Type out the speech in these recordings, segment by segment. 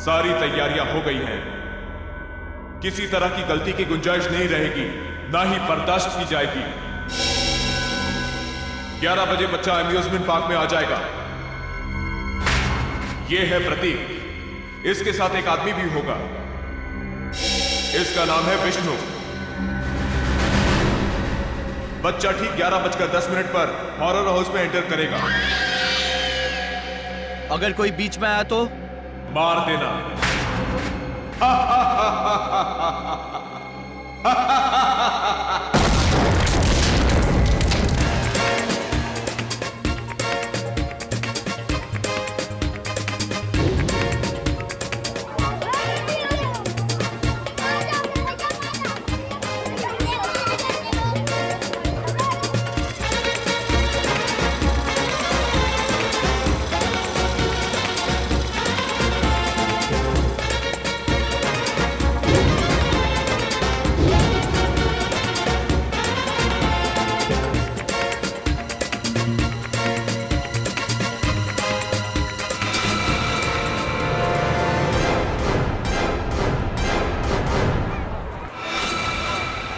सारी तैयारियां हो गई हैं। किसी तरह की गलती की गुंजाइश नहीं रहेगी, ना ही बर्दाश्त की जाएगी। 11 बजे बच्चा अम्यूजमेंट पार्क में आ जाएगा। यह है प्रतीक। इसके साथ एक आदमी भी होगा। इसका नाम है विष्णु। बच्चा ठीक 11:10 पर हॉरर हाउस में एंटर करेगा। अगर कोई बीच में आया तो मार देना।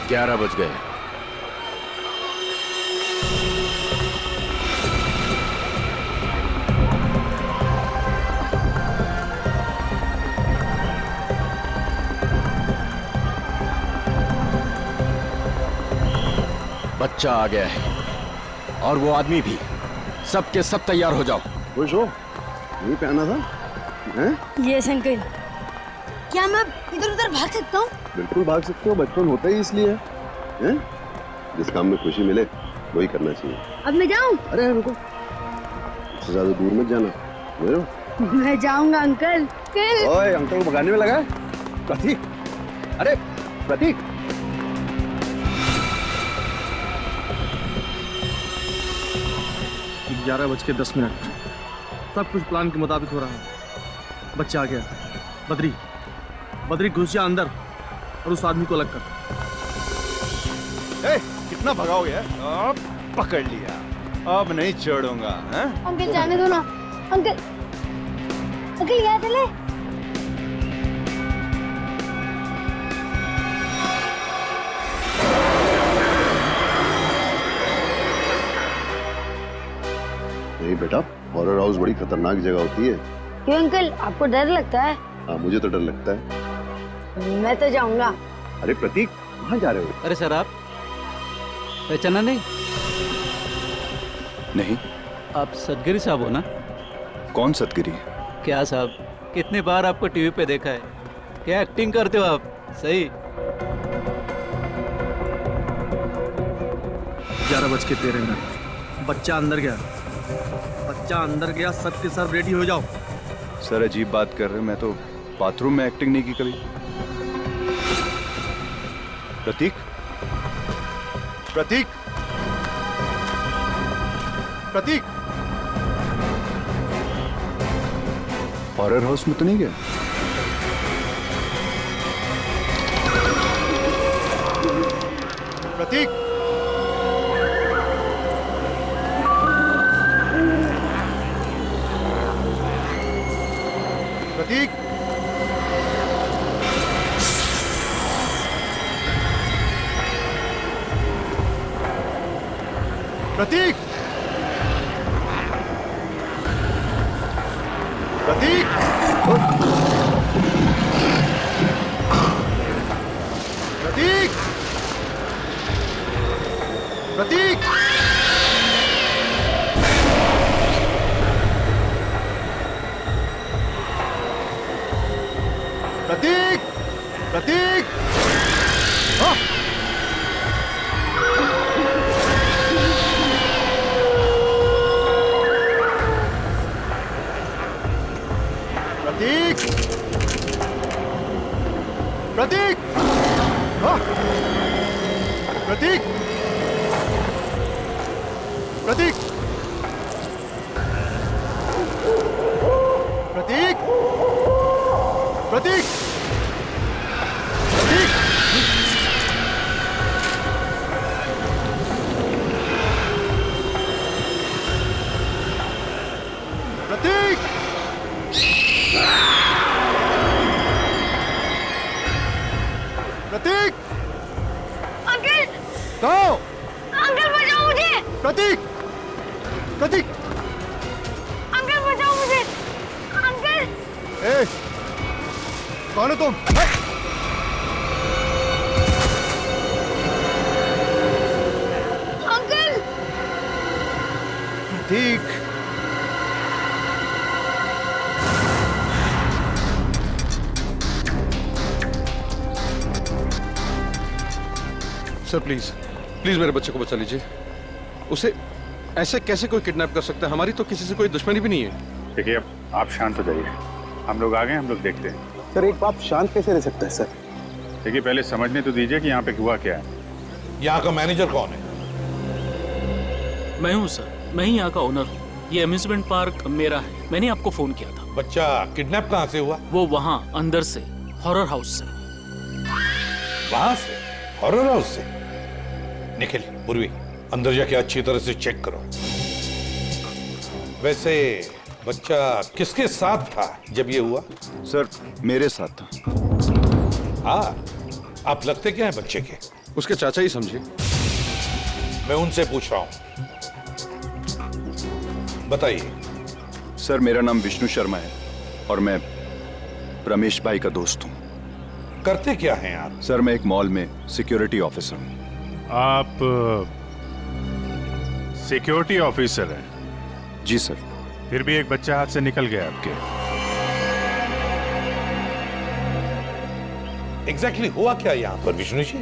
ग्यारह बज गए। बच्चा आ गया है और वो आदमी भी। सब के सब तैयार हो जाओ। खुश हो? यही पहना था हैं? Yes uncle. क्या मैं इधर उधर भाग सकता हूँ? बिल्कुल भाग सकते हो, बचपन होता ही इसलिए है। जिस काम में खुशी मिले वही करना चाहिए। अब मैं जाऊँ? अरे रुको, इससे ज्यादा दूर मत जाना। मैं जाऊंगा अंकल। ओए, अंकल को भगाने में लगा है? प्रतीक, अरे प्रतीक। 11:10। सब कुछ प्लान के मुताबिक हो रहा है। बच्चा आ गया। बद्री घुस जा अंदर और उस आदमी को अलग कर। कितना भगाओगे? अब पकड़ लिया, अब नहीं छोड़ूंगा। अंकल जाने दो ना। अंकल अंकल यहाँ चले। नहीं बेटा, हॉरर हाउस बड़ी खतरनाक जगह होती है। क्यों अंकल, आपको डर लगता है? हाँ, मुझे तो डर लगता है। मैं तो जाऊंगा। अरे प्रतीक, कहाँ जा रहे हो? अरे सर, आप पहचाना नहीं? नहीं। आप सतगिरी साहब हो ना? कौन सतगिरी? क्या साहब, कितनी बार आपको टीवी पे देखा है। क्या एक्टिंग करते हो आप, सही। 11:13। बच्चा अंदर गया। सब के सब रेडी हो जाओ। सर अजीब बात कर रहे हो, मैं तो बाथरूम में एक्टिंग नहीं की कभी। प्रतीक, प्रतीक, प्रतीक, हॉरर हाउस में तो नहीं गया? प्रतीक, प्रतीक, प्रतीक, प्रतीक, प्रतीक, प्रतीक, प्रतीक, प्रतीक, हाँ। प्रतीक, प्रतीक, हाँ। प्रतीक, प्रतीक, प्रतीक, प्रतीक, प्रतीक, प्रतीक, कहो। अंकल बचाओ मुझे। प्रतीक, प्रतीक, अंकल बचाओ मुझे। अंकल। ए, कौन हो तुम? Uncle. Prateek, sir please please मेरे बच्चे को बचा लीजिए। उसे ऐसे कैसे कोई किडनैप कर सकता है? हमारी तो किसी से कोई दुश्मनी भी नहीं है। देखिए अब आप शांत हो जाइए, हम लोग आ गए, हम लोग देखते हैं। सर एक बाप शांत कैसे रह सकता है सर? देखिए पहले समझने तो दीजिए कि यहाँ पे हुआ क्या है। यहाँ का मैनेजर कौन है? मैं हूँ सर, मैं ही यहाँ का ओनर हूँ। ये अम्यूजमेंट पार्क मेरा है। मैंने आपको फोन किया था। बच्चा किडनैप कहाँ से हुआ? वो वहाँ अंदर से, हॉरर हाउस से। वहां से? हॉरर हाउस से? निखिल, पूर्वी, अंदर जाके अच्छी तरह से चेक करो। वैसे बच्चा किसके साथ था जब ये हुआ? सर मेरे साथ था। हाँ, आप लगते क्या हैं बच्चे के? उसके चाचा ही समझिए। मैं उनसे पूछ रहा हूं, बताइए। सर मेरा नाम विष्णु शर्मा है और मैं रमेश भाई का दोस्त हूँ। करते क्या हैं आप? सर मैं एक मॉल में सिक्योरिटी ऑफिसर हूँ। आप सिक्योरिटी ऑफिसर हैं? जी सर। फिर भी एक बच्चा हाथ से निकल गया आपके। एग्जैक्टली हुआ क्या यहाँ पर विष्णु जी?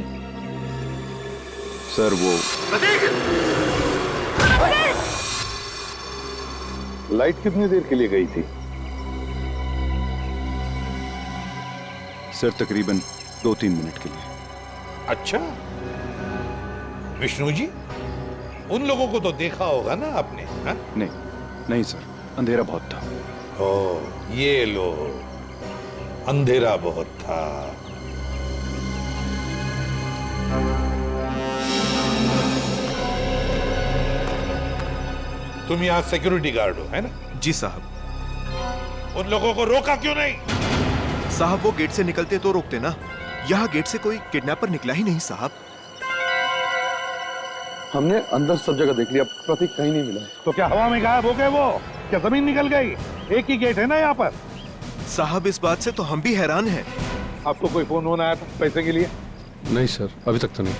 सर वो लाइट कितनी देर के लिए गई थी? सर तकरीबन 2-3 मिनट के लिए। अच्छा, विष्णु जी, उन लोगों को तो देखा होगा ना आपने? हा? नहीं सर, अंधेरा बहुत था। ओ, ये लो, अंधेरा बहुत था। तुम यहाँ सिक्योरिटी गार्ड हो, है ना? जी साहब। उन लोगों को रोका क्यों नहीं? साहब वो गेट से निकलते तो रोकते ना। यहाँ गेट से कोई किडनैपर निकला ही नहीं साहब। हमने अंदर सब जगह देख लिया, प्रतीक कहीं नहीं मिला। तो क्या हवा में गायब हो गए वो? क्या जमीन निकल गई? एक ही गेट है ना यहाँ पर। साहब इस बात से तो हम भी हैरान हैं। आपको कोई फोन होना आया था पैसे के लिए? नहीं सर, अभी तक तो नहीं।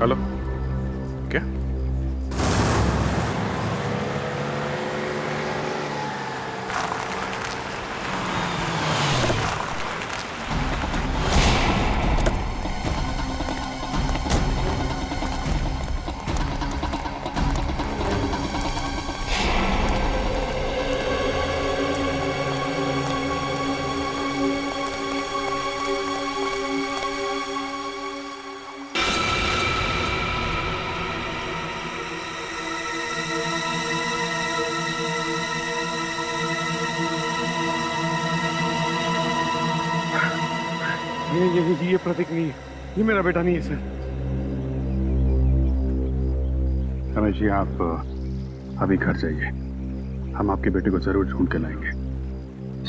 हेलो, क्या? ये प्रतीक नहीं है, ये मेरा बेटा नहीं है सर। रमेश जी आप अभी घर जाइए, हम आपके बेटे को जरूर ढूंढ के लाएंगे।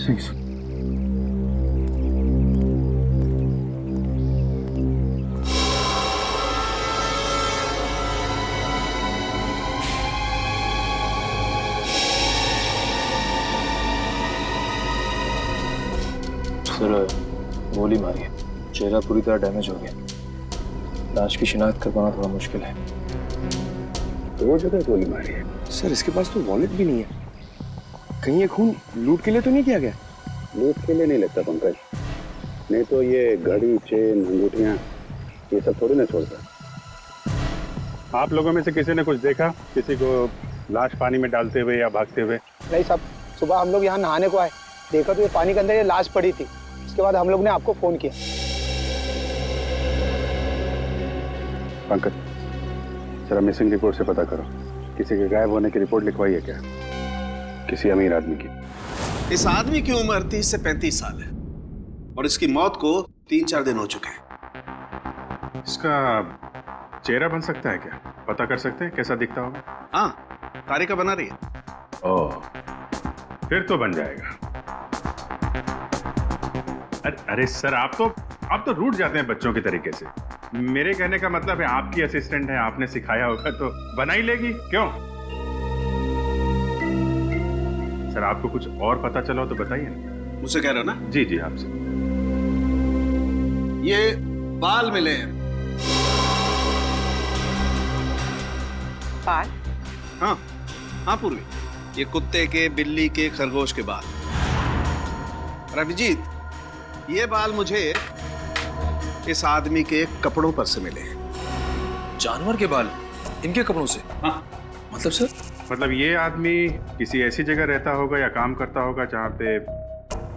सही सर। सर गोली मारी है, चेहरा पूरी तरह डैमेज हो गया। लाश की शिनाख्त कर पाना थोड़ा मुश्किल है। दो जगह गोली मारी है सर। इसके पास तो वॉलेट भी नहीं है। कहीं ये खून लूट के लिए तो नहीं किया गया? लूट के लिए नहीं लगता पंकज, नहीं तो ये घड़ी, चेन, अंगूठियां ये सब थोड़ी ना छोड़ता। आप लोगों में से किसी ने कुछ देखा, किसी को लाश पानी में डालते हुए या भागते हुए? नहीं साहब, सुबह हम लोग यहाँ नहाने को आए, देखा तो ये पानी के अंदर ये लाश पड़ी थी। उसके बाद हम लोग ने आपको फोन किया। पंकज जरा मिसिंग रिपोर्ट से पता करो, किसी के गायब होने की रिपोर्ट लिखवाई है क्या? किसी अमीर आदमी की। इस आदमी की उम्र 30 से 35 साल है और इसकी मौत को 3-4 दिन हो चुके हैं। इसका चेहरा बन सकता है क्या? पता कर सकते हैं कैसा दिखता होगा? हाँ, तारिका बना रही है। ओह, फिर तो बन जाएगा। अरे सर, आप तो आप तो रूठ जाते हैं बच्चों के तरीके से। मेरे कहने का मतलब है आपकी असिस्टेंट है, आपने सिखाया होगा तो बना ही लेगी, क्यों? सर आपको कुछ और पता चला हो तो बताइए ना। मुझसे कह रहे हो ना? जी जी आपसे। ये बाल मिले हैं। बाल? हाँ हाँ पूर्वी, ये कुत्ते के, बिल्ली के, खरगोश के बाल। और अभिजीत, ये बाल मुझे इस आदमी के कपड़ों पर से मिले हैं। जानवर के बाल इनके कपड़ों से? हाँ। मतलब सर? मतलब ये आदमी किसी ऐसी जगह रहता होगा या काम करता होगा जहाँ पे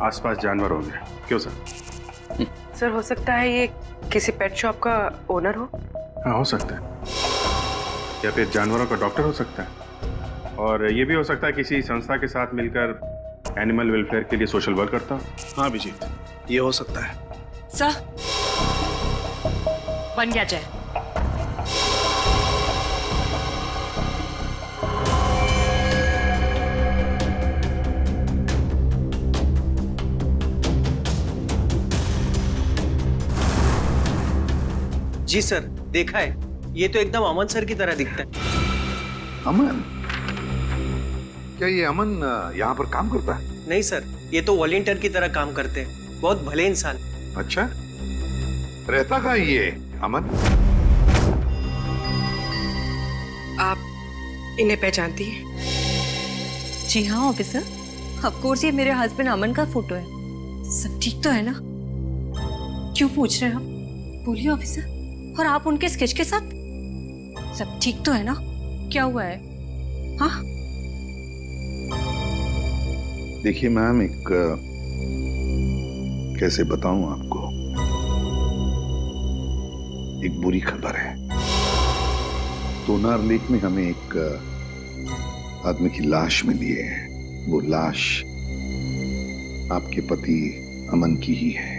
आसपास जानवर होंगे, क्यों सर? सर हो सकता है ये किसी पेट शॉप का ओनर हो। हाँ हो सकता है, या फिर जानवरों का डॉक्टर हो सकता है, और ये भी हो सकता है किसी संस्था के साथ मिलकर एनिमल वेलफेयर के लिए सोशल वर्क करता हो। हाँ अभिजीत, ये हो सकता है। सर बन गया चाय। जी सर, देखा है, ये तो एकदम अमन सर की तरह दिखता है। अमन? क्या ये अमन यहाँ पर काम करता है? नहीं सर, ये तो वॉलंटियर की तरह काम करते हैं, बहुत भले इंसान। अच्छा, रहता कहाँ ये अमन? आप इन्हें पहचानती हैं? जी हाँ ऑफिसर, ऑफ कोर्स ये मेरे हस्बैंड अमन का फोटो है। सब ठीक तो है ना? क्यों पूछ रहे हैं आप? बोलिए ऑफिसर। और आप उनके स्केच के साथ? सब ठीक तो है ना? क्या हुआ है? हाँ देखिए मैम, एक कैसे बताऊं आपको, एक बुरी खबर है। तोनार लेक में हमें एक आदमी की लाश मिली है। वो लाश आपके पति अमन की ही है।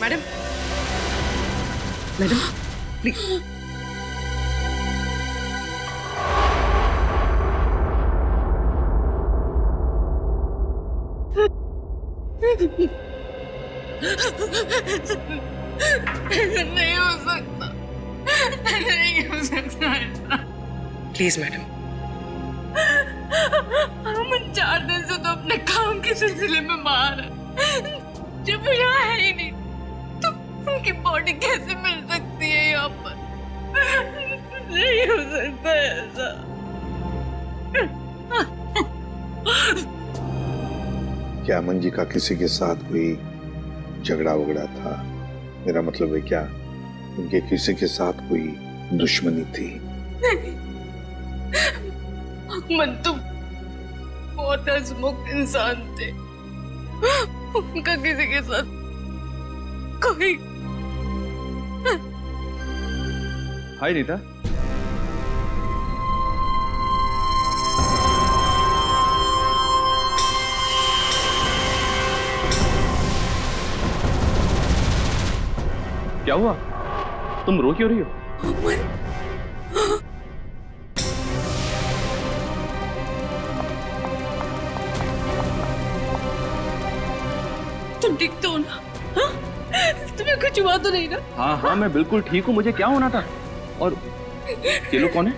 Madam, madam please. नहीं हो सकता, नहीं हो सकता ऐसा। Please madam. हम 4 दिन से तो अपने काम के सिलसिले में बाहर है। जब यहाँ है ही नहीं तो उनकी बॉडी कैसे मिल सकती है यहाँ पर? नहीं हो सकता ऐसा। क्या अमन जी का किसी के साथ कोई झगड़ा वगड़ा था? मेरा मतलब है क्या उनके किसी के साथ कोई दुश्मनी थी? नहीं, अमन तो बहुत हंसमुख इंसान थे। उनका किसी के साथ कोई। हाय नीता। क्या हुआ? तुम रो क्यों रही हो? तुम ठीक तो हो ना? हाँ? तुम्हें कुछ हुआ तो नहीं ना? हाँ हाँ मैं बिल्कुल ठीक हूँ। मुझे क्या होना था? और ये लोग कौन है?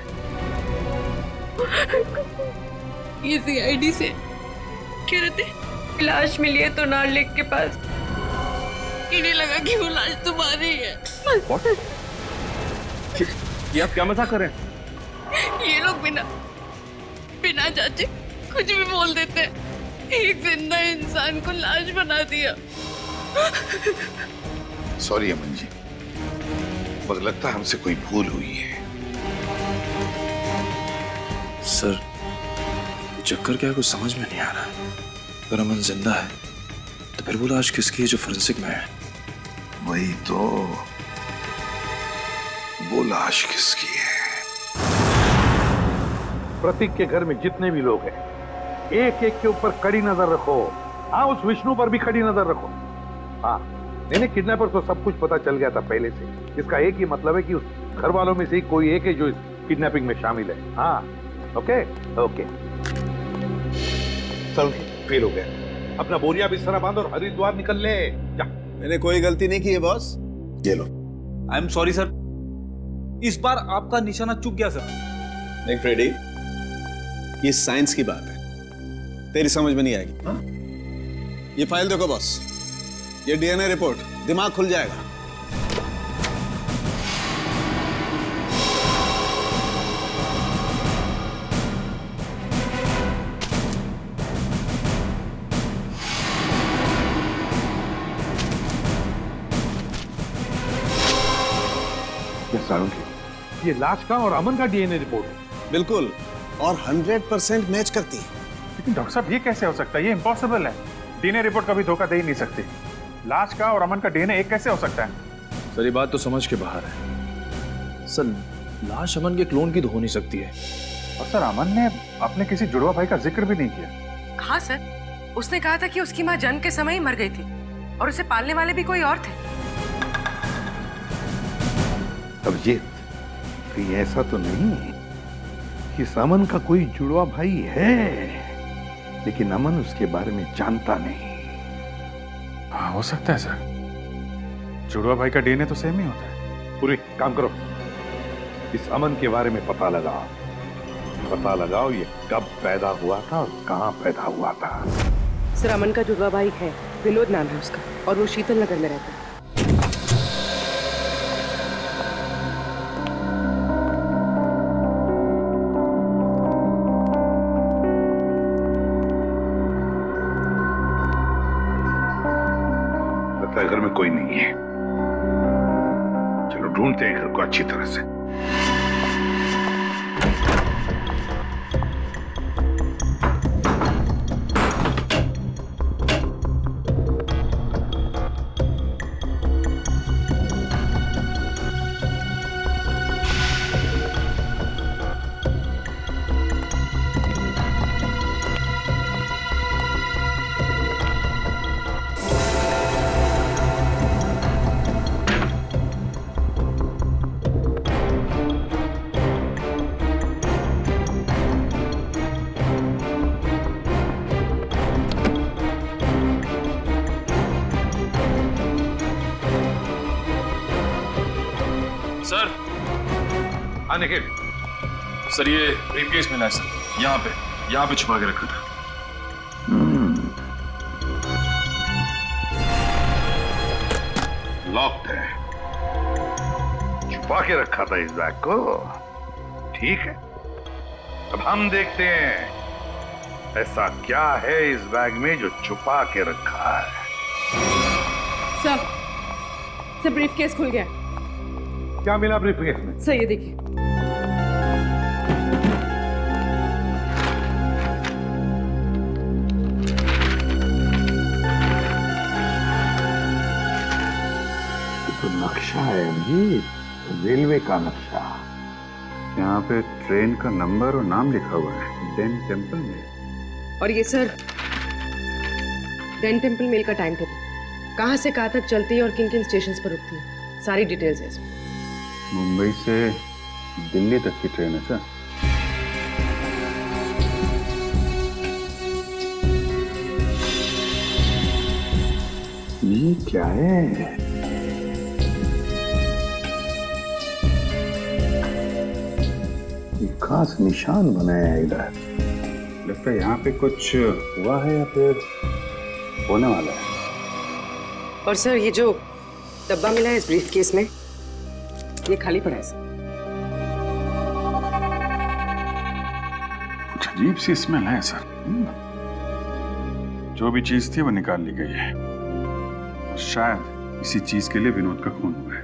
ये सीआईडी से कह रहे थे लाश मिली है तो नार लेक के पास। इन्हें लगा कि वो लाश तुम्हारी है। What? ये आप क्या मजाक कर रहे हैं? ये लोग बिना जांचे कुछ भी बोल देते हैं। एक जिंदा इंसान को लाश बना दिया। सॉरी अमन जी, मुझे लगता है हमसे कोई भूल हुई है। सर चक्कर क्या है, कुछ समझ में नहीं आ रहा। अगर अमन जिंदा है तो फिर वो लाश किसकी है जो फोरेंसिक में है? वही तो, वो लाश किसकी है? प्रतीक के घर में जितने भी लोग हैं, एक एक के ऊपर कड़ी नजर रखो। हाँ, उस विष्णु पर भी कड़ी नजर रखो। हाँ, नहीं किडनैपर को सब कुछ पता चल गया था पहले से। इसका एक ही मतलब है कि उस घर वालों में से ही कोई एक है जो इस किडनैपिंग में शामिल है। हाँ, ओके ओके, चल फील हो गया। अपना बोरिया बिस्तरा बांध और हरिद्वार निकल ले। जा। मैंने कोई गलती नहीं की है बॉस। ये लो। आई एम सॉरी सर, इस बार आपका निशाना चूक गया सर। देख फ्रेडी, ये साइंस की बात है, तेरी समझ में नहीं आएगी। हा? ये फाइल देखो बॉस, ये डीएनए रिपोर्ट, दिमाग खुल जाएगा। ये लाश का और अमन का डीएनए रिपोर्ट है। बिल्कुल, और 100% मैच करती है। लेकिन डॉक्टर साहब ये कैसे हो सकता है? ये इम्पॉसिबल है। डीएनए रिपोर्ट कभी धोखा दे ही नहीं सकती। लाश का और अमन का डीएनए एक कैसे हो सकता है? सर ये बात तो समझ के बाहर है सर। लाश अमन के क्लोन की तो हो नहीं सकती है। और सर अमन ने अपने किसी जुड़वा भाई का जिक्र भी नहीं किया। हाँ सर, उसने कहा था कि उसकी माँ जन्म के समय ही मर गई थी और उसे पालने वाले भी कोई और थे। अब ये कहीं ऐसा तो नहीं है कि अमन का कोई जुड़वा भाई है, लेकिन अमन उसके बारे में जानता नहीं। हाँ हो सकता है सर, जुड़वा भाई का डीएनए तो सेम ही होता है। पूरी काम करो, इस अमन के बारे में पता लगाओ ये कब पैदा हुआ था और कहाँ पैदा हुआ था। सर अमन का जुड़वा भाई है, विनोद नाम है उसका, और वो शीतल नगर में रहता है। घर में कोई नहीं है, चलो ढूंढते हैं घर को अच्छी तरह से। सर निखिल, सर ये ब्रीफकेस मिला है सर, यहाँ पे छुपा के रखा था। लॉक्ड है, छुपा के रखा था इस बैग को। ठीक है, अब हम देखते हैं ऐसा क्या है इस बैग में जो छुपा के रखा है। सर ब्रीफकेस खुल गया। क्या मिला ब्रीफकेस में? सर ये देखिए। तो नक्शा है जी, रेलवे का नक्शा। यहाँ पे ट्रेन का नंबर और नाम लिखा हुआ है, डेन टेम्पल में। और ये सर डेन टेम्पल मेल का टाइम टेबल, कहाँ से कहाँ तक चलती है और किन किन स्टेशन पर रुकती है, सारी डिटेल्स है इसमें। मुंबई से दिल्ली तक की ट्रेन है सर। ये क्या है? ये खास निशान बनाया है इधर। लगता है यहाँ पे कुछ हुआ है या फिर होने वाला है। और सर ये जो डब्बा मिला है इस ब्रीफकेस में, ये खाली पड़ा है सर। कुछ अजीब सी स्मेल है सर। जो भी चीज थी वो निकाल ली गई है और शायद इसी चीज के लिए विनोद का खून हुआ है।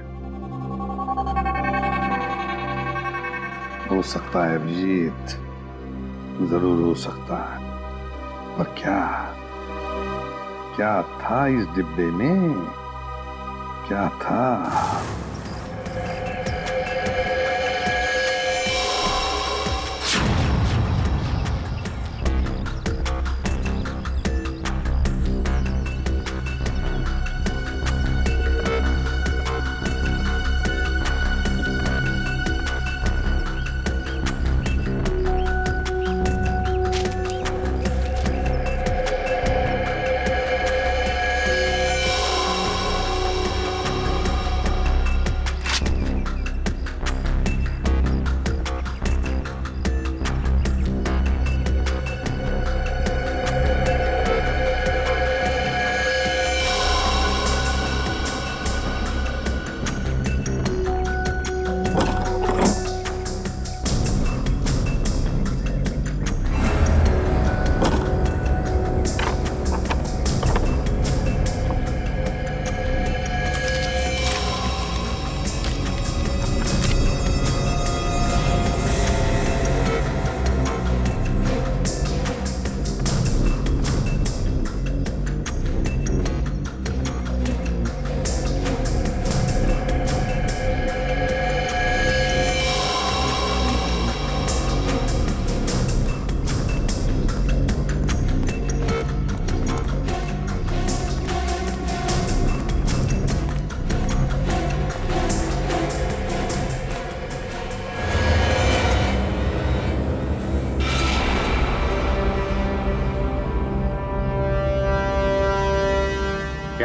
हो सकता है अभिजीत, जरूर हो सकता है, पर क्या था इस डिब्बे में? क्या था?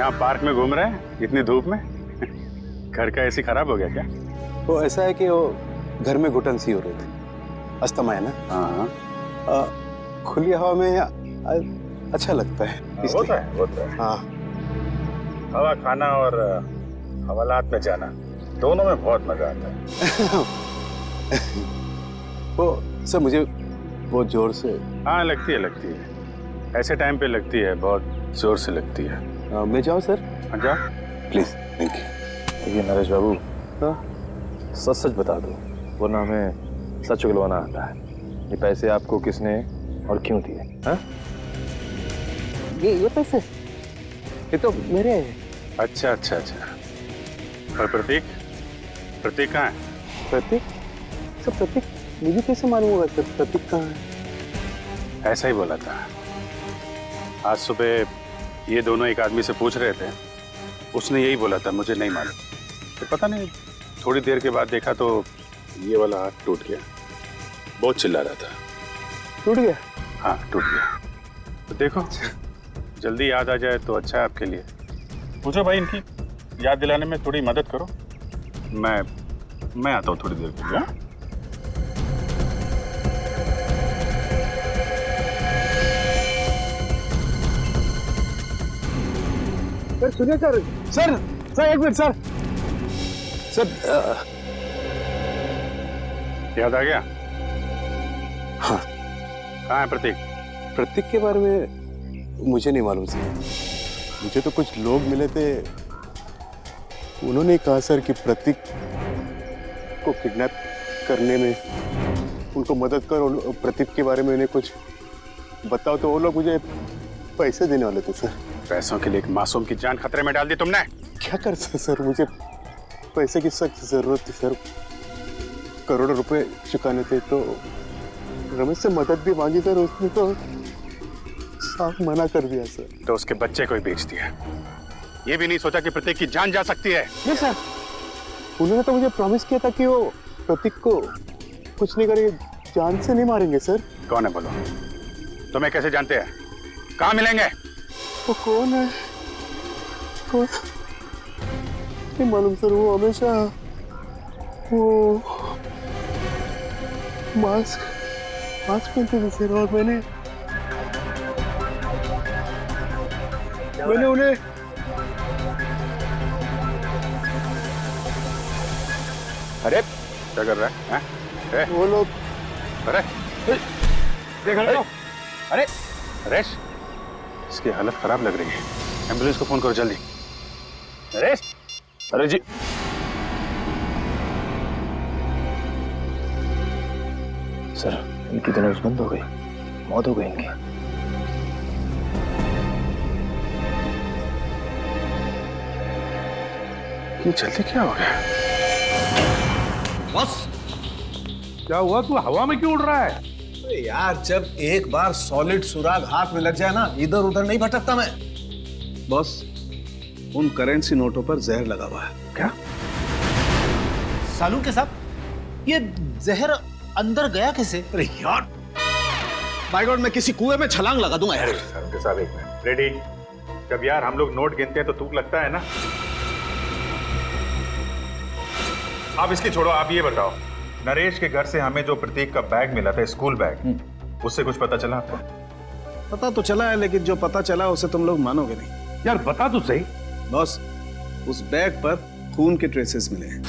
यहाँ पार्क में घूम रहे हैं इतनी धूप में? घर का एसी खराब हो गया क्या? वो ऐसा है कि वो घर में घुटन सी हो रही थी, अस्थमा है ना। हाँ खुली हवा में अच्छा लगता है। होता है। हाँ, हवा खाना और हवालात में जाना दोनों में बहुत मजा आता है। वो सर मुझे बहुत जोर से। हाँ लगती है ऐसे टाइम पे लगती है, बहुत जोर से लगती है। मैं जाऊँ सर? हाँ जाओ प्लीज। Thank you. ये नरेश बाबू, सच सच बता दो, वरना हमें सच उगलवाना आता है। ये पैसे आपको किसने और क्यों दिए? हाँ? ये पैसे ये तो मेरे हैं। अच्छा। और प्रतीक कहाँ है? प्रतीक? सर प्रतीक मुझे कैसे मालूम होगा सर प्रतीक कहाँ है? ऐसा ही बोला था। आज सुबह ये दोनों एक आदमी से पूछ रहे थे, उसने यही बोला था, मुझे नहीं मालूम। तो पता नहीं, थोड़ी देर के बाद देखा तो ये वाला हाथ टूट गया। बहुत चिल्ला रहा था। टूट गया? हाँ टूट गया। तो देखो जल्दी याद आ जाए तो अच्छा है आपके लिए। पूछो भाई, इनकी याद दिलाने में थोड़ी मदद करो। मैं आता हूँ थोड़ी देर के लिए। सर सुनिए सर। एक मिनट सर। याद आ गया? हाँ। कहाँ है प्रतीक? प्रतीक के बारे में मुझे नहीं मालूम सर। मुझे तो कुछ लोग मिले थे, उन्होंने कहा सर कि प्रतीक को किडनैप करने में उनको मदद करो, प्रतीक के बारे में उन्हें कुछ बताओ। तो वो लोग मुझे पैसे देने वाले थे सर। पैसों के लिए एक मासूम की जान खतरे में डाल दी तुमने। क्या कर सकते सर, मुझे पैसे की सख्त जरूरत थी सर। करोड़ों रुपए चुकाने थे। तो रमेश से मदद भी मांगी सर, उसने तो साफ मना कर दिया सर। तो उसके बच्चे को ही बेच दिया। ये भी नहीं सोचा कि प्रतीक की जान जा सकती है? नहीं सर, उन्होंने तो मुझे प्रॉमिस किया था कि वो प्रतीक को कुछ नहीं करेंगे, जान से नहीं मारेंगे सर। कौन है बोलो? तुम्हें कैसे जानते हैं? कहाँ मिलेंगे? वो कौन है? कौन? नहीं मालूम सर। वो हमेशा वो मास्क पहनते थे सर। और मैंने उन्हें अरे क्या कर रहा है? हैं? वो लोग अरे देख लो। अरे नरेश, इसकी हालत खराब लग रही है, एम्बुलेंस को फोन करो जल्दी। नरेश। अरे जी सर, इनकी तो नब्ज बंद हो गई, मौत हो गई इनकी। ये जल्दी क्या हो गया? बस क्या हुआ? तू हवा में क्यों उड़ रहा है? यार जब एक बार सॉलिड सुराग हाथ में लग जाए ना, इधर उधर नहीं भटकता मैं। बॉस, उन करेंसी नोटों पर जहर लगा हुआ है। क्या? सालू के साहब, ये जहर अंदर गया कैसे? अरे यार, बाय गॉड, मैं किसी कुएं में छलांग लगा दूंगा यार। उनके साहब एक मिनट। रेडी? जब यार हम लोग नोट गिनते हैं तो तुक लगता है ना। आप इसकी छोड़ो, आप ये बताओ, नरेश के घर से हमें जो प्रतीक का बैग मिला था, स्कूल बैग, उससे कुछ पता चला आपको? पता तो चला है, लेकिन जो पता चला उसे तुम लोग मानोगे नहीं। यार बता तो सही। बॉस, उस बैग पर खून के ट्रेसेस मिले हैं।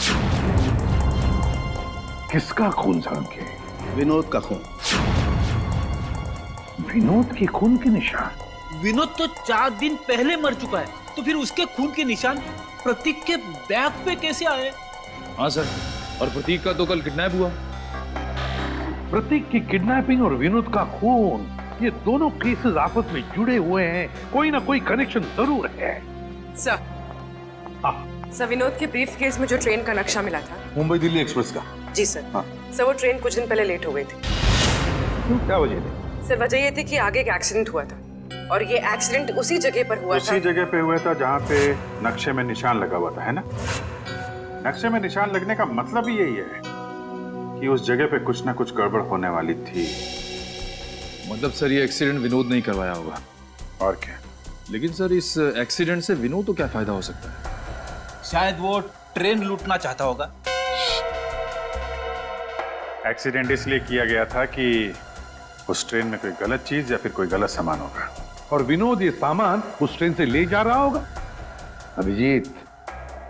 किसका खून साहब के? विनोद का खून। विनोद के खून के निशान? विनोद तो 4 दिन पहले मर चुका है, तो फिर उसके खून के निशान प्रतीक के बैग पे कैसे आए? हाँ सर, और प्रतीक का तो कल किडनैप हुआ। प्रतीक की किडनैपिंग और विनोद का खून, ये दोनों केसेस आपस में जुड़े हुए हैं, कोई ना कोई कनेक्शन जरूर है। सर, विनोद के ब्रीफ केस में जो ट्रेन का नक्शा मिला था, मुंबई दिल्ली एक्सप्रेस का। जी सर। सर, वो ट्रेन कुछ दिन पहले लेट हो गई थी। क्यों, क्या वजह थी? सर, वजह ये थी कि आगे एक एक्सीडेंट हुआ था, और ये एक्सीडेंट उसी जगह पर हुआ था। उसी जगह पे हुआ था जहाँ पे नक्शे में निशान लगा हुआ था, है ना? नक्शे में निशान लगने का मतलब ही यही है कि उस जगह पे कुछ ना कुछ गड़बड़ होने वाली थी। मतलब सर, ये एक्सीडेंट विनोद नहीं करवाया होगा। और क्या? लेकिन सर इस एक्सीडेंट से विनोद को क्या फायदा हो सकता है? शायद वो ट्रेन लूटना चाहता होगा। एक्सीडेंट इसलिए किया गया था कि उस ट्रेन में कोई गलत चीज या फिर कोई गलत सामान होगा और विनोद ये सामान उस ट्रेन से ले जा रहा होगा। अभिजीत,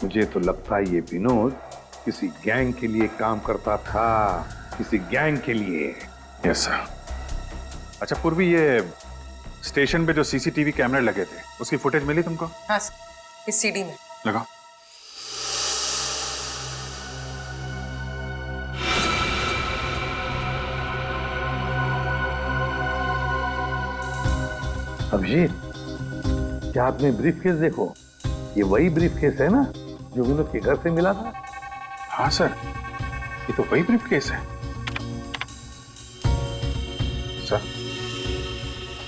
मुझे तो लगता है ये विनोद किसी गैंग के लिए काम करता था, किसी गैंग के लिए। Yes sir. अच्छा पूर्वी, ये स्टेशन पे जो सीसीटीवी कैमरे लगे थे उसकी फुटेज मिली तुमको? हाँ, इस सीडी में लगाओ। अभिजीत, क्या आपने ब्रीफकेस देखो? ये वही ब्रीफकेस है ना जो विनोद के घर से मिला था? हाँ सर, ये तो वही ब्रीफकेस है। सर,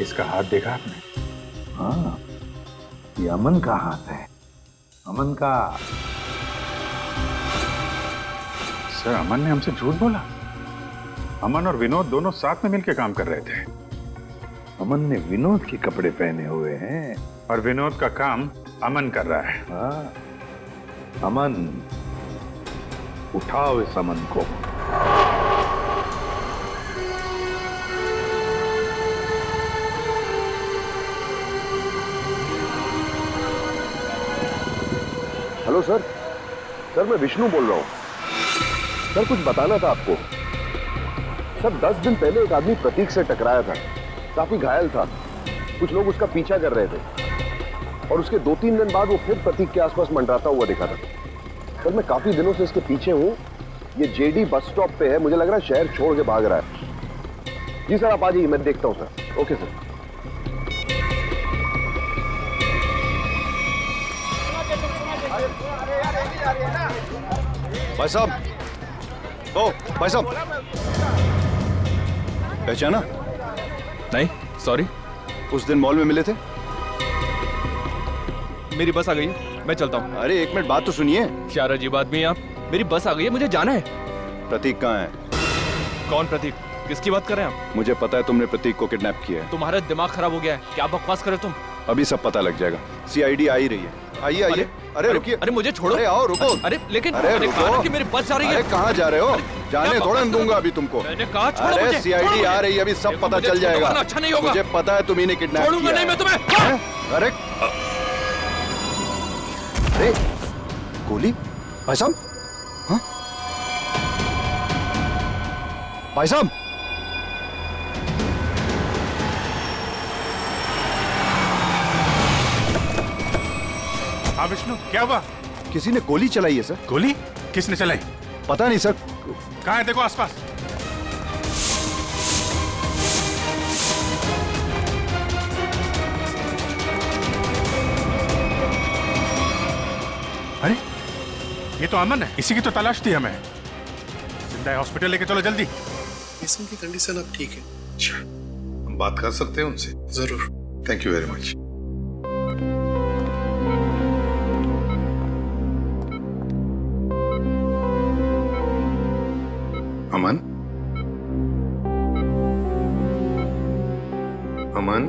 इसका हाथ देखा आपने? हाँ, ये अमन का हाथ है, अमन का। सर, अमन ने हमसे झूठ बोला। अमन और विनोद दोनों साथ में मिलकर काम कर रहे थे। अमन ने विनोद के कपड़े पहने हुए हैं और विनोद का काम अमन कर रहा है। हाँ, अमन, उठाओ इस अमन को। हेलो सर, सर मैं विष्णु बोल रहा हूँ। सर कुछ बताना था आपको। सर 10 दिन पहले एक आदमी प्रतीक से टकराया था, काफी घायल था। कुछ लोग उसका पीछा कर रहे थे और उसके 2-3 दिन बाद वो फिर प्रतीक के आसपास मंडराता हुआ दिखा था। सर मैं काफी दिनों से इसके पीछे हूँ। ये जेडी बस स्टॉप पे है, मुझे लग रहा है शहर छोड़ के भाग रहा है। जी सर आप आ जाइए, मैं देखता हूँ सर। Okay sir. भाई साहब, ओ भाई साहब, पहचाना? नहीं, सॉरी। उस दिन मॉल में मिले थे। मेरी बस आ गई है, मैं चलता हूँ। अरे एक मिनट, बात तो सुनिए। क्या अजीब आदमी है आप। मेरी बस आ गई है, मुझे जाना है। प्रतीक कहाँ है? कौन प्रतीक? किसकी बात कर रहे हैं आप? मुझे पता है तुमने प्रतीक को किडनैप किया है। तुम्हारा दिमाग खराब हो गया है, क्या बकवास कर रहे तुम? अभी सब पता लग जाएगा। सीआईडी आ ही रही है। आइए आइए। अरे रुकिए। अरे मुझे छोड़ो। अरे आओ, रुको। अरे लेकिन अरे मैंने कहा ना रुको। कि मेरी बस जा रही है। अरे कहाँ जा रहे हो? जाने थोड़ा दूंगा अभी तुमको। मैंने कहा छोड़ो अरे मुझे। सीआईडी आ रही है, अभी सब पता चल जाएगा। अच्छा नहीं होगा। मुझे पता है तुम ही ने किडनैप किया। छोड़ूंगा नहीं मैं तुम्हें। अरे अरे गोली? भाई साहब, हाँ? भाई साहब, हाँ विष्णु, क्या हुआ? किसी ने गोली चलाई है सर। गोली? किसने चलाई? पता नहीं सर। कहाँ है? देखो आसपास। अरे ये तो अमन है, इसी की तो तलाश थी हमें। जिंदा है, हॉस्पिटल लेके चलो जल्दी। इसम की कंडीशन अब ठीक है। अच्छा, हम बात कर सकते हैं उनसे? जरूर। Thank you very much. Aman, Aman,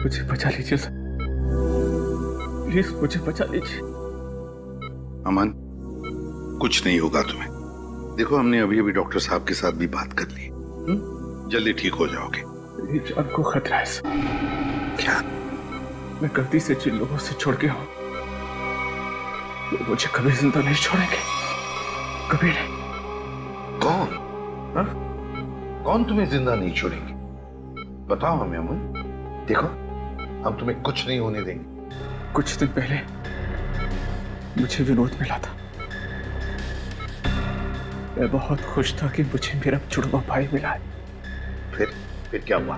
मुझे बचा लीजिए सर, प्लीज मुझे बचा लीजिए। अमन, कुछ नहीं होगा तुम्हें। देखो हमने अभी अभी डॉक्टर साहब के साथ भी बात कर ली, जल्दी ठीक हो जाओगे। मेरी जान को खतरा है सर। क्या? मैं गलती से जिन लोगों से छोड़ गया हूं वो मुझे कभी जिंदा नहीं छोड़ेंगे, कभी नहीं। कौन? हा? कौन तुम्हें जिंदा नहीं छोड़ेंगे? बताओ हमें अमन। देखो हम तुम्हें कुछ नहीं होने देंगे। कुछ दिन पहले मुझे विनोद मिला था। मैं बहुत खुश था कि मुझे मेरा जुड़वा भाई मिला है। फिर क्या हुआ?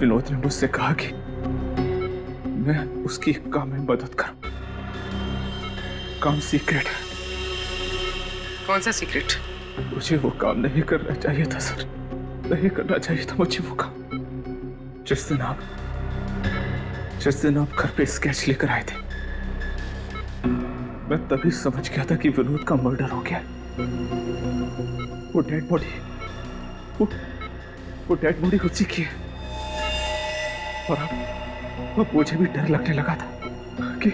विनोद ने मुझसे कहा कि मैं उसकी काम में मदद करूं। काम सीक्रेट है। कौन सा सीक्रेट? मुझे वो काम नहीं करना चाहिए था सर, नहीं करना चाहिए था मुझे वो काम। जिस दिन आप जिस दिन आप घर पे स्केच लेकर आए थे, मैं तभी समझ गया था कि विनोद का मर्डर हो गया। वो डेड बॉडी वो डेड बॉडी उसी की है। और अब मुझे भी डर लगने लगा था कि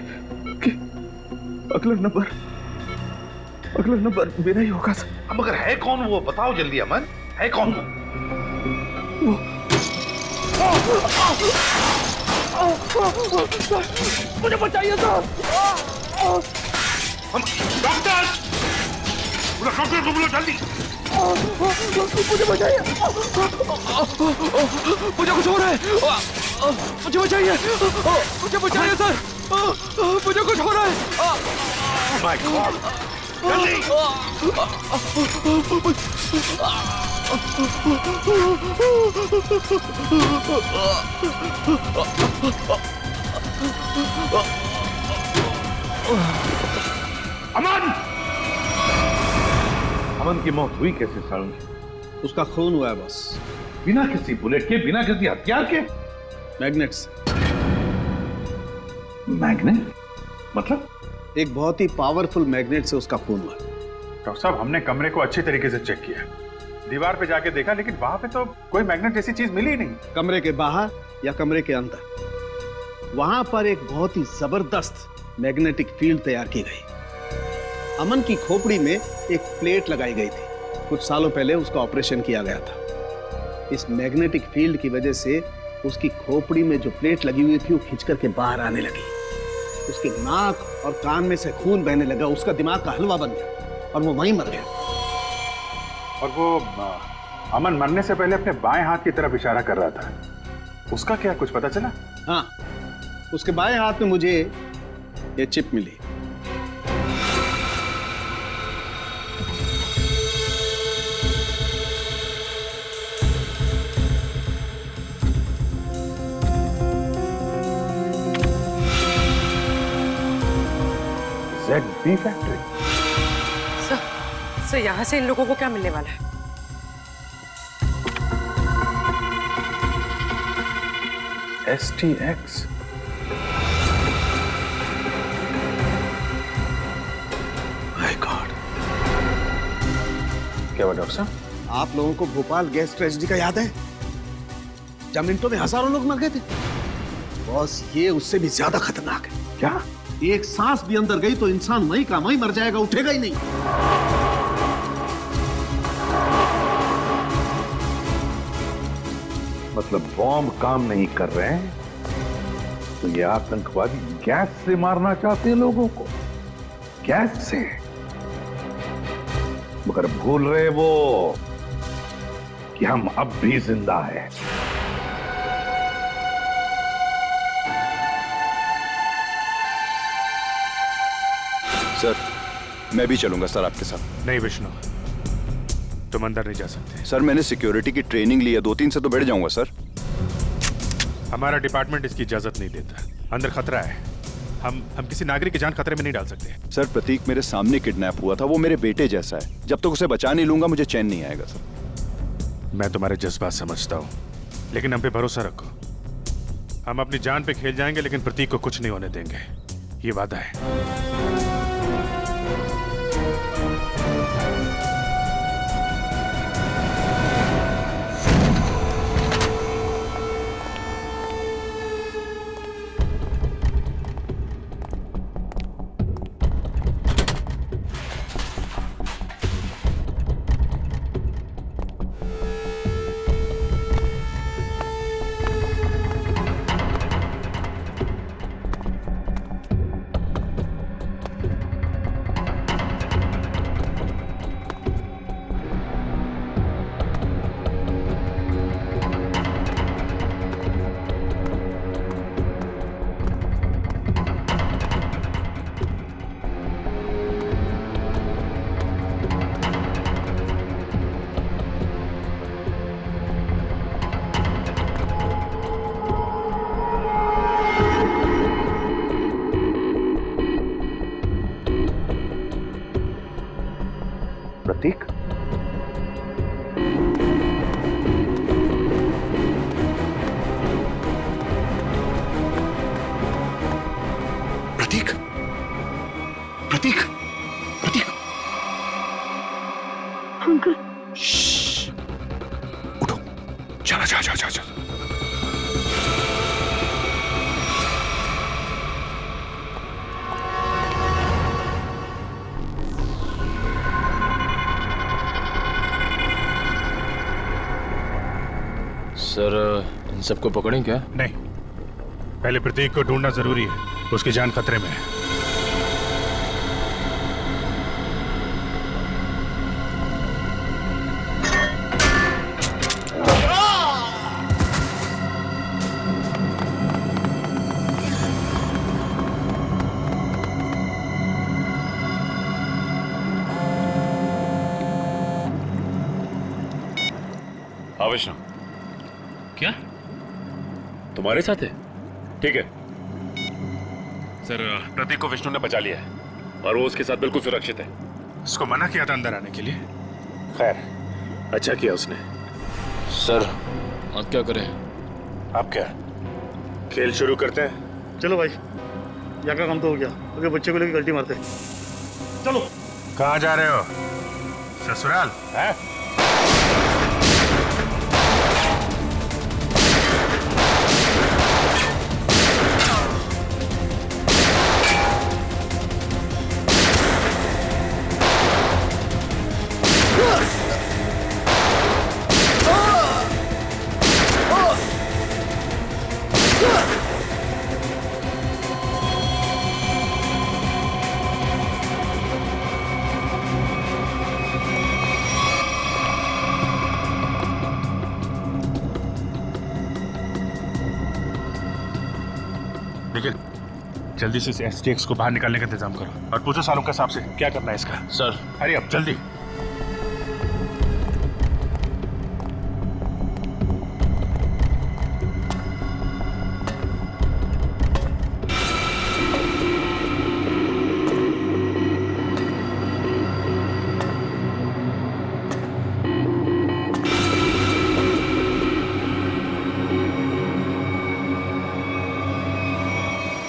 अगला नंबर मेरा ही होगा। अब मगर है कौन वो, बताओ जल्दी अमन, है कौन वो? मुझे बचाइए सर। डॉक्टर को बुलाओ जल्दी। मुझे बचाइए, मुझे कुछ हो रहा है। मुझे बचाइए, मुझे बचाइए सर, मुझे कुछ हो रहा है। माय गॉड, जल्दी। अमन! अमन की मौत हुई कैसे सारुण? उसका खून हुआ है बस। बिना किसी बुलेट के, बिना किसी हथियार के? मैग्नेट से। मैग्नेट? मतलब? एक बहुत ही पावरफुल मैग्नेट से उसका खून हुआ। डॉक्टर साहब, हमने कमरे को अच्छी तरीके से चेक किया, दीवार पे जाके देखा, लेकिन वहां पे तो कोई मैग्नेट जैसी चीज मिली ही नहीं। कमरे के बाहर या कमरे के अंदर, वहां पर एक बहुत ही जबरदस्त मैग्नेटिक फील्ड तैयार की गई। अमन की खोपड़ी में एक प्लेट लगाई गई थी। कुछ सालों पहले उसका ऑपरेशन किया गया था। इस मैग्नेटिक फील्ड की वजह से उसकी खोपड़ी में जो प्लेट लगी हुई थी वो खिंच करके बाहर आने लगी। उसके नाक और कान में से खून बहने लगा। उसका दिमाग का हलवा बन गया और वो वहीं मर गया। और वो अमन मरने से पहले अपने बाएं हाथ की तरफ इशारा कर रहा था, उसका क्या कुछ पता चला? हाँ, उसके बाएं हाथ में मुझे ये चिप मिली। ZB factory. सर यहाँ से इन लोगों को क्या मिलने वाला है? STX। My God. क्या हुआ डॉक्टर साहब? आप लोगों को भोपाल गैस ट्रेजेडी का याद है? जब मिनटों में हजारों लोग मर गए थे। बॉस, ये उससे भी ज्यादा खतरनाक है। क्या? एक सांस भी अंदर गई तो इंसान वहीं का वहीं मर जाएगा, उठेगा ही नहीं। मतलब बॉम्ब काम नहीं कर रहे हैं तो ये आतंकवादी गैस से मारना चाहते हैं लोगों को, गैस से। मगर भूल रहे वो कि हम अब भी जिंदा हैं। सर, मैं भी चलूंगा सर आपके साथ। नहीं विष्णु, तुम अंदर नहीं जा सकते। सर, मैंने सिक्योरिटी की ट्रेनिंग ली है, 2-3 से तो बैठ जाऊंगा सर। हमारा डिपार्टमेंट इसकी इजाजत नहीं देता। अंदर खतरा है, हम किसी नागरिक की जान खतरे में नहीं डाल सकते। सर, प्रतीक मेरे सामने किडनैप हुआ था, वो मेरे बेटे जैसा है। जब तक उसे बचा नहीं लूंगा मुझे चैन नहीं आएगा सर। मैं तुम्हारे जज्बात समझता हूँ, लेकिन हम पे भरोसा रखो। हम अपनी जान पे खेल जाएंगे, लेकिन प्रतीक को कुछ नहीं होने देंगे, ये वादा है। प्रतीक, प्रतीक, प्रतीक, अंकल उठो, चला जा जा जा जा। सर इन सबको पकड़ें क्या? नहीं, पहले प्रतीक को ढूंढना जरूरी है, उसकी जान खतरे में है। हाँ विष्णु, क्या तुम्हारे साथ है? ठीक है सर, प्रतीक को विष्णु ने बचा लिया है और वो उसके साथ बिल्कुल सुरक्षित है। उसको मना किया था अंदर आने के लिए। खैर, अच्छा किया उसने। सर अब क्या करें? आप क्या, खेल शुरू करते हैं? चलो भाई, यहाँ का काम तो हो गया, अगर बच्चे को लेकर गलती मारते चलो। कहाँ जा रहे हो? ससुराल है? लेकिन जल्दी से इस STX को बाहर निकालने का इंतजाम करो और पूछो सालों के हिसाब से क्या करना है इसका। सर अरे अब जल्दी।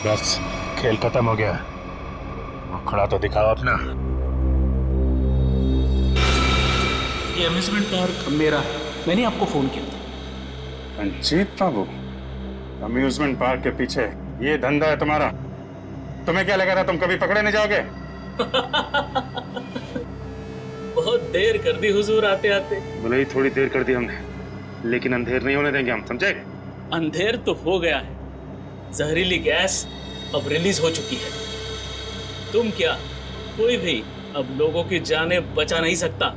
बस खेल खत्म हो गया, खड़ा तो दिखाओ अपना। ये अम्यूजमेंट पार्क मेरा है, मैंने आपको फोन किया था। रंजीत बाबू, अम्यूजमेंट पार्क के पीछे ये धंधा है तुम्हारा? तुम्हें क्या लगा था तुम कभी पकड़े नहीं जाओगे? बहुत देर कर दी हुजूर आते आते। भले ही थोड़ी देर कर दी हमने, लेकिन अंधेर नहीं होने देंगे हम, समझे? अंधेर तो हो गया है, जहरीली गैस अब रिलीज हो चुकी है। तुम क्या, कोई भी अब लोगों की जानें बचा नहीं सकता।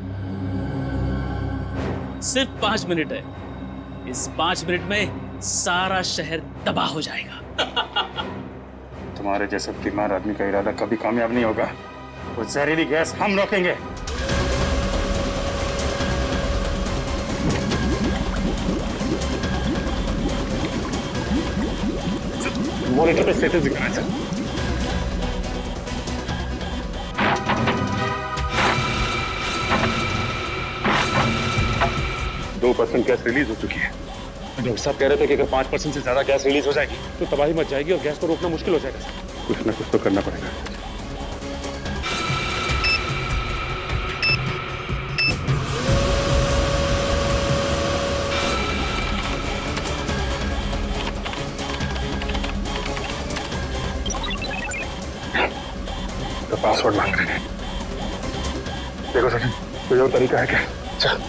सिर्फ 5 मिनट है, इस 5 मिनट में सारा शहर तबाह हो जाएगा। तुम्हारे जैसे बीमार आदमी का इरादा कभी कामयाब नहीं होगा। वो जहरीली गैस हम रोकेंगे। मॉनिटर पे स्टेटस दिखाना चाहिए। 2% गैस रिलीज हो चुकी है। डॉक्टर साहब कह रहे थे कि अगर 5% से ज्यादा गैस रिलीज हो जाएगी तो तबाही मच जाएगी और गैस को रोकना मुश्किल हो जाएगा। कुछ ना कुछ तो करना पड़ेगा। तो पासवर्ड मांग रहे हैं। देखो सचिन, कोई और तरीका है क्या? चल।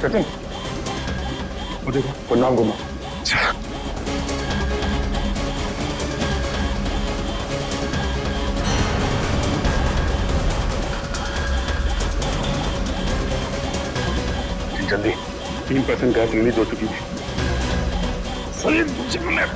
सचिन, वो देखो, वो नाम घुमा। जल्दी, 3% गैस रिलीज हो चुकी है। एक मिनट।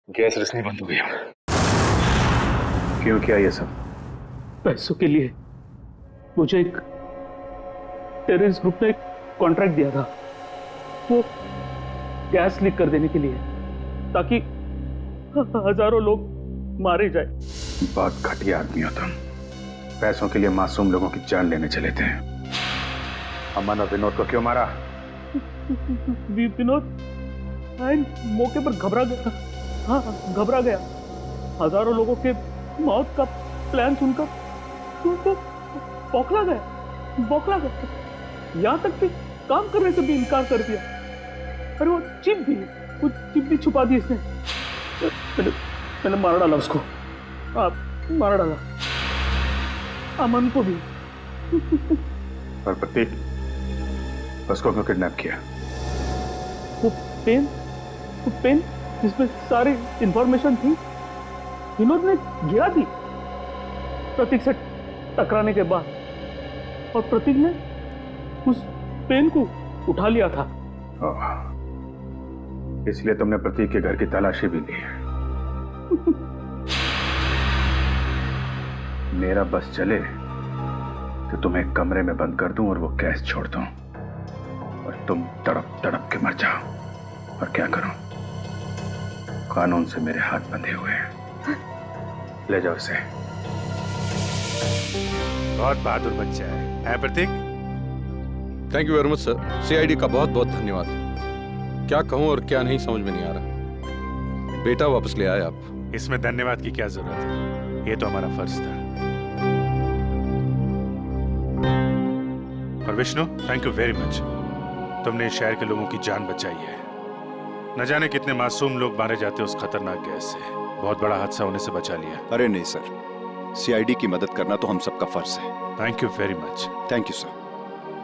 गैस बस नहीं बंद हो गया। क्यों किया ये सब? पैसों के लिए मुझे एक टेररिस्ट ग्रुप ने कॉन्ट्रैक्ट दिया था, वो गैस लीक कर देने के लिए, ताकि हजारों लोग मारे जाए। बहुत घटिया आदमी हो तुम। पैसों के लिए मासूम लोगों की जान लेने चले थे। अमन और विनोद को क्यों मारा? विनोद मौके पर घबरा गया। हाँ, घबरा गया। हजारों लोगों के मौत का प्लान सुनकर तो बौखला गया। यहां तक कि काम करने से भी इनकार कर दिया। अरे वो चिप भी छुपा दी इसने। मैंने मार डाला उसको। मार डाला अमन को भी। और प्रतीक, उसको क्यों किडनैप किया? वो पेन जिसमें सारी इंफॉर्मेशन थी, विनोद ने गिरा दी प्रतीक से टकराने के बाद, और प्रतीक ने उस पेन को उठा लिया था। इसलिए तुमने प्रतीक के घर की तलाशी भी ली। मेरा बस चले तो तुम्हें एक कमरे में बंद कर दूं और वो गैस छोड़ दूं, और तुम तड़प तड़प के मर जाओ। और क्या करूं? कानून से मेरे हाथ बंधे हुए हैं। ले जाओ इसे। बहुत बहादुर बच्चा है Pratik. Thank you very much sir. CID का बहुत बहुत धन्यवाद। क्या कहूं और क्या नहीं समझ में नहीं आ रहा। बेटा वापस ले आए आप। इसमें धन्यवाद की क्या जरूरत है, ये तो हमारा फर्ज था। और Vishnu, thank you very much. तुमने इस शहर के लोगों की जान बचाई है। न जाने कितने मासूम लोग मारे जाते उस खतरनाक गैस से। बहुत बड़ा हादसा होने से बचा लिया। अरे नहीं सर, सीआईडी की मदद करना तो हम सबका फर्ज है। Thank you very much. Thank you sir.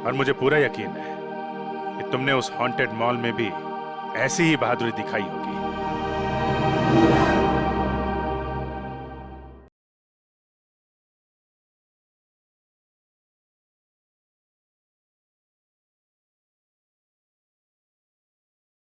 और मुझे पूरा यकीन है कि तुमने उस हॉन्टेड मॉल में भी ऐसी ही बहादुरी दिखाई होगी।